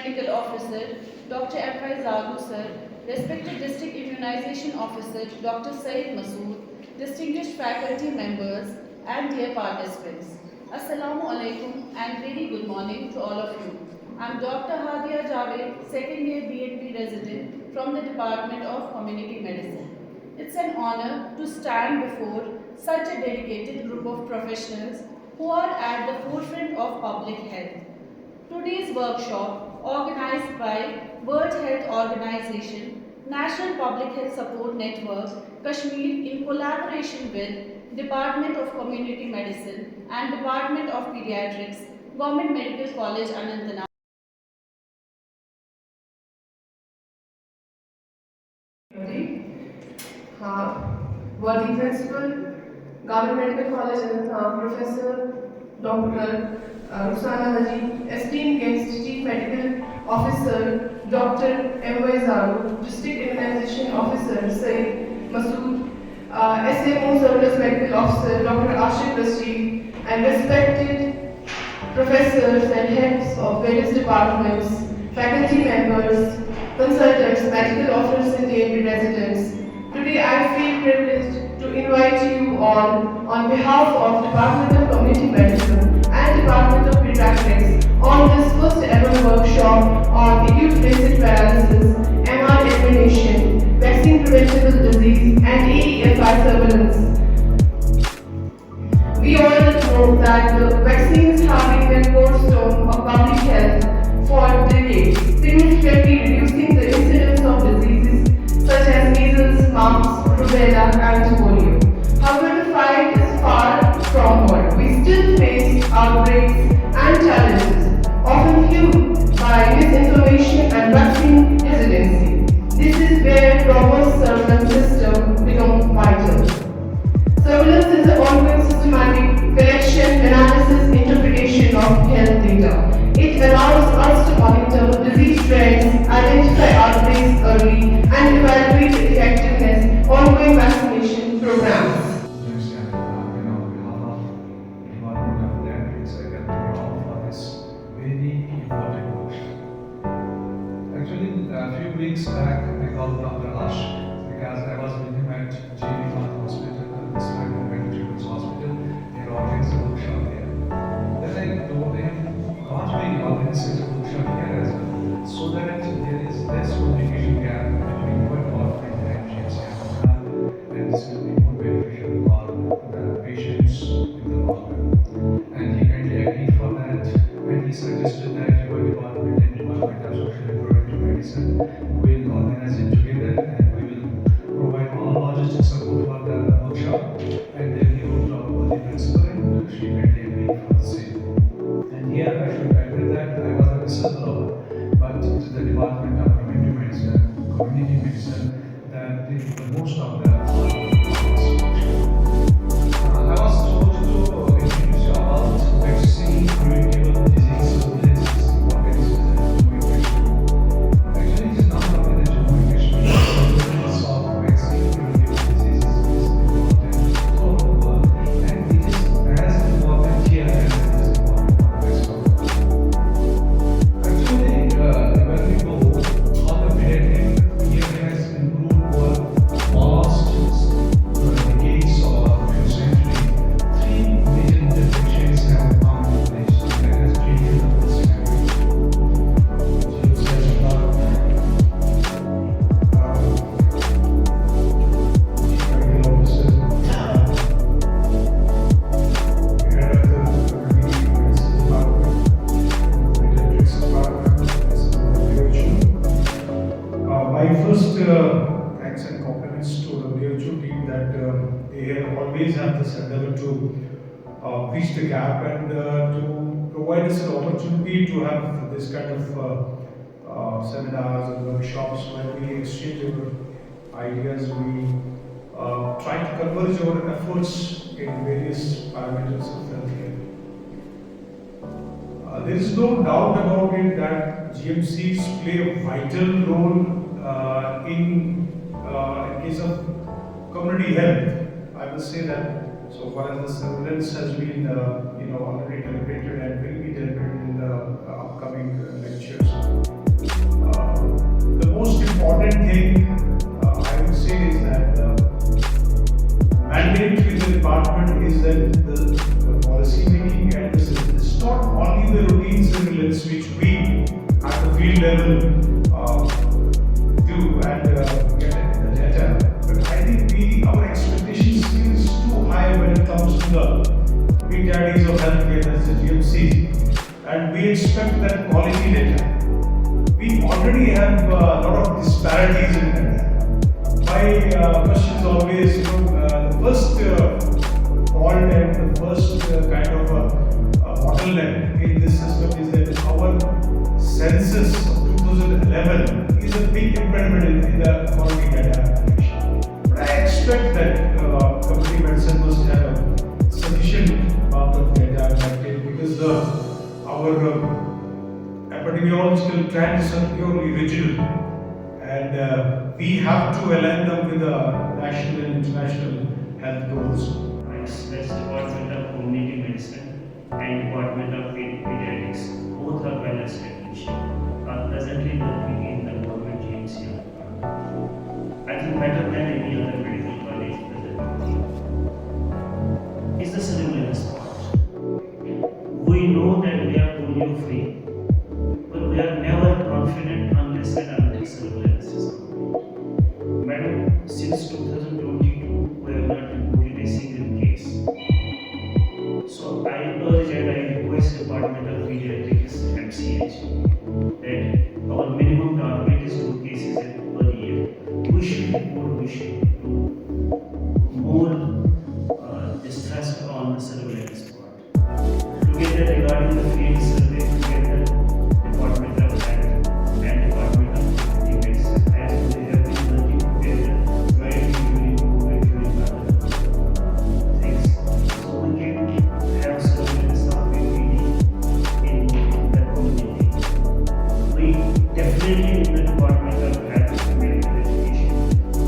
Medical Officer, Dr. AFP MR Sir, respected District Immunization Officer, Dr. Said Masood, distinguished faculty members, and dear participants. Assalamu alaikum and very good morning to all of you. I am Dr. Hadia Javed, second year BNP resident from the Department of Community Medicine. It's an honor to stand before such a dedicated group of professionals who are at the forefront of public health. Today's workshop, organized by World Health Organization, National Public Health Support Network, Kashmir in collaboration with Department of Community Medicine and Department of Pediatrics, Government Medical College, Anantnag. Worthy Principal, Government Medical College, Anantnag, Professor Dr. Rusana Haji, esteemed guest, Chief Medical Officer Dr. M.Y. Zaru, District Immunization Officer Said Masood, SMO Surveillance Medical Officer Dr. Ashif Rashid, and respected professors and heads of various departments, faculty members, consultants, medical officers and DNB residents. Today I feel privileged to invite you all on behalf of Department of Community Medicine and Department of Pediatrics on this first ever workshop on acute basic paralysis, MR elimination, vaccine preventable disease and AEFI surveillance. We all know that the vaccines have been a cornerstone of public health for decades, significantly reducing the incidence of diseases such as measles, mumps, rubella, and polio. However, the fight is far from over. We still face outbreaks and challenges, often fueled by misinformation and vaccine hesitancy. This is where robust surveillance systems become vital. Surveillance is the ongoing systematic collection, analysis, interpretation of health data. It allows us to monitor disease trends, identify outbreaks early, and evaluate the effectiveness of ongoing vaccination programs. Actually, a few weeks back, I called Dr. Ash because I was with him at JV Hospital, this kind of Children's Hospital. They are organizing a workshop there. Then I told him, can't we organize a workshop here as well, so that there is less communication gap between what government and GSM, and this will be more beneficial for the patients in the long run. And he kindly agreed for that, and he suggested that your department and Department of Social and Reproductive Medicine will organize it together, and we will provide all logistic support for the workshop, and then he will talk about the principal and she kindly agreed for the same. And here I should admit that I was a whistleblower, but to the Department of Community Medicine, that did the most of the I was supposed to introduce you about vaccine preventable disease surveillance system for actually, it is not only the Jammu and Kashmir. Surveillance of vaccine preventable diseases is important all over the world, and it is as important here as it is important for the rest of the world. Actually, when we go on the pediatric, here has improved over past decades or few centuries. Three major interventions have come into place that has changed the whole scenario. James has about Chief Medical Officer, Head of the Community Medicine Department, Pediatrics Department, as my first thanks and compliments to the WHO team that they always have this endeavor to bridge the gap and to provide us an opportunity to have this kind of seminars and workshops where we exchange our ideas, we try to converge our efforts in various parameters of healthcare. There is no doubt about it that GMCs play a vital role in case of community health. I will say that so far as the surveillance has been already deliberated and will be deliberated in the upcoming lectures. we at the field level do and get the data. But I think our expectation still is too high when it comes to the big daddies of healthcare, that's the GMCs, and we expect that quality data. We already have a lot of disparities in data. My question is always, the first fault and the first kind of bottleneck in this system is that our census of 2011 is a big impediment in the quality data acquisition. But I expect that community medicine must have a sufficient amount of data collected because our epidemiological trends are purely regional, and we have to align them with the national and international health goals. Express Department of Community Medicine and Department of Pediatrics, both are well established, are presently working in the government GMC. I think better than any other medical college presently is the surveillance part. We know that we are polio free, but we are never confident unless and until surveillance is complete. Madam, since 2022, we have not reported a single case. So I urge and I request Department of Pediatrics, MCH, that our minimum target is 2 cases per year. We should report, we should do more stress on the surveillance part. Together regarding the field survey, together Department of Health and Department of Community Medicine, as we have been working together right during COVID, during other things. So we can have surveillance of VPD in the community. We definitely in the Department of Health and Medical Education,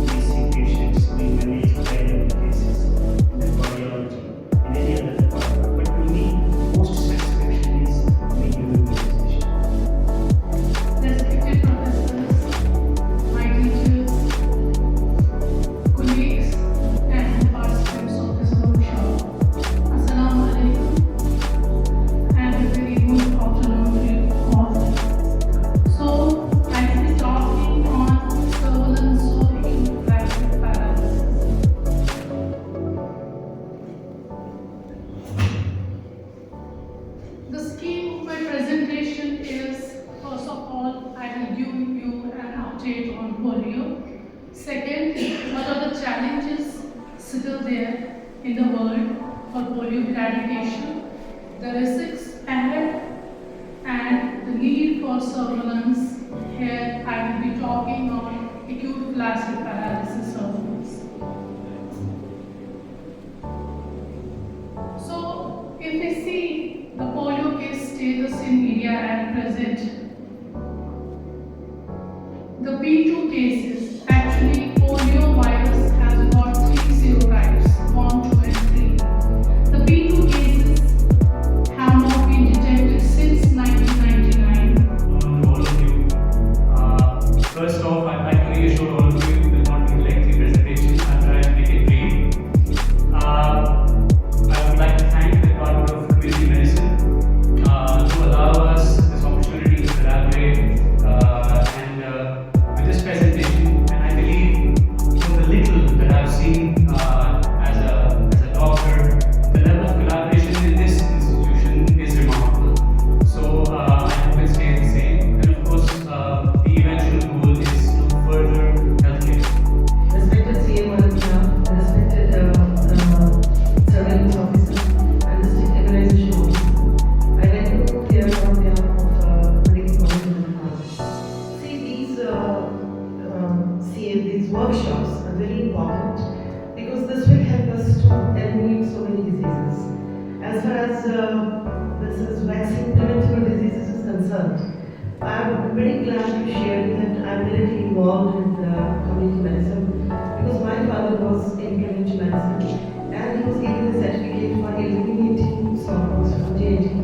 we see patients, we manage high-level cases in the cardiology, in any other department. But to me, most satisfaction is the immunization. Respected professors, my teachers, colleagues, and participants of this workshop, Assalamu alaikum, and a very good afternoon to you all. So, I will be talking on surveillance of acute plastic paralysis. The scheme of my presentation is, first of all, I will give you an update on polio. Second, what are the challenges still there in the world for polio eradication, the risks ahead, and the need for surveillance. Here I will be talking on acute plastic paralysis surveillance. So, if we see the polio case status in media at present, the P2 cases, actually polio virus has got 3 serotypes, 1, 2 and 3. The P2 cases have not been detected since 1999. To all of you. First off, I'd like to reassure all of you it will not be a lengthy presentation. I'll try and make it brief. I would like to thank the Department of Community Medicine to allow us this opportunity to collaborate and with this presentation. And I believe from the little that I've seen as a doctor, the level of collaboration in this institution is remarkable. So I hope it stays the same. And of course, the eventual goal is to further healthcare. Respected CM Volunteer, respected surveillance officer, and district immunization officer, I like to put here on behalf of medical college in See, these workshops are very important because this will help us to eliminate so many diseases. As far as this is vaccine preventable diseases is concerned, I'm very glad to share that I'm directly involved in community medicine because my father was in community medicine and he was given the certificate for eliminating smallpox from J&K